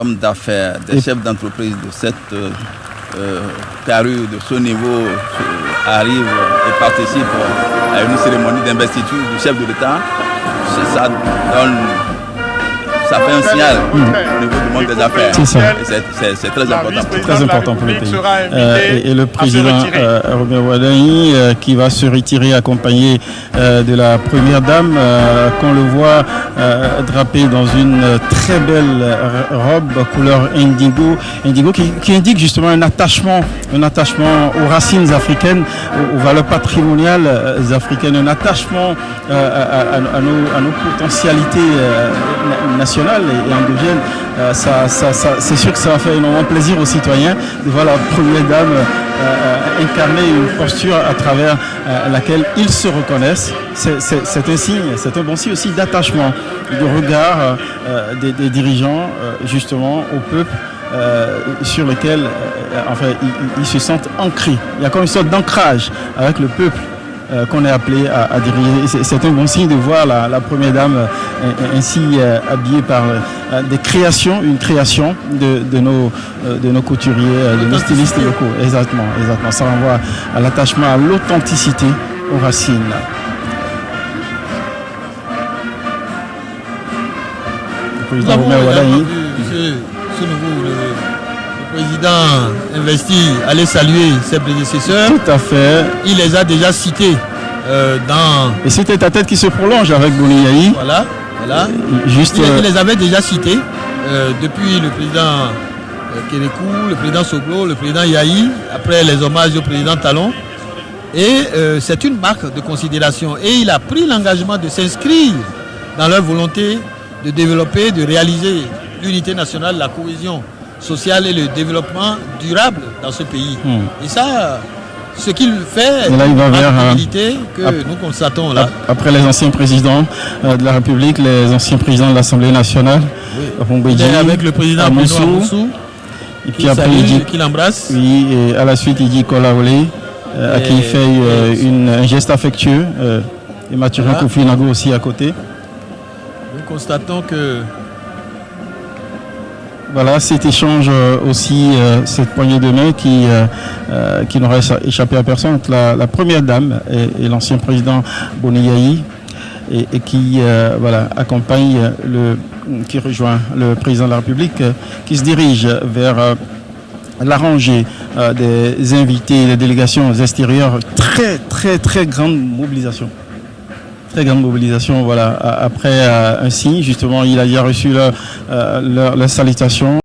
Hommes d'affaires, des chefs d'entreprise de cette carrure, de ce niveau, arrivent et participent à une cérémonie d'investiture du chef de l'État. Ça donne... Ça fait un signal au niveau du monde des affaires. C'est ça. C'est très important. Très important pour le pays. Et le président Robert Wadani qui va se retirer accompagné de la première dame qu'on le voit drapé dans une très belle robe couleur indigo qui indique justement un attachement aux racines africaines, aux valeurs patrimoniales africaines, un attachement à nos potentialités nationales et endogènes. C'est sûr que ça va faire énormément plaisir aux citoyens de voir la première dame incarner une posture à travers laquelle ils se reconnaissent. C'est un signe, c'est un bon signe aussi d'attachement, de regard des dirigeants justement au peuple sur lequel ils se sentent ancrés. Il y a comme une sorte d'ancrage avec le peuple qu'on est appelé à diriger. C'est un bon signe de voir la première dame ainsi habillée par une création de nos couturiers, de nos stylistes locaux. Exactement. Ça renvoie à l'attachement, à l'authenticité, aux racines. Le président Robert Wadani. Le président investi allait saluer ses prédécesseurs. Tout à fait. Il les a déjà cités dans... Et c'était ta tête qui se prolonge avec Boni Yayi. Voilà. Juste, il les avait déjà cités depuis le président Kérékou, le président Soglo, le président Yayi, après les hommages au président Talon. Et c'est une marque de considération. Et il a pris l'engagement de s'inscrire dans leur volonté de développer, de réaliser l'unité nationale, la cohésion social et le développement durable dans ce pays. Et ça, ce qu'il fait, là, il va vers que nous constatons là. Après les anciens présidents de la République, les anciens présidents de l'Assemblée nationale, il est avec le président Moussou, et puis après il dit qu'il embrasse. Oui, et à la suite il dit Kolaolé, à qui il fait un geste affectueux, et Mathurin Kofi Nago aussi à côté. Nous constatons que voilà, cet échange aussi, cette poignée de main qui n'aurait échappé à personne entre la première dame et l'ancien président Boni Yayi et qui accompagne qui rejoint le président de la République qui se dirige vers la rangée des invités, des délégations extérieures. Très grande mobilisation. Très grande mobilisation, voilà. Après un signe, justement, il a déjà reçu leur salutation.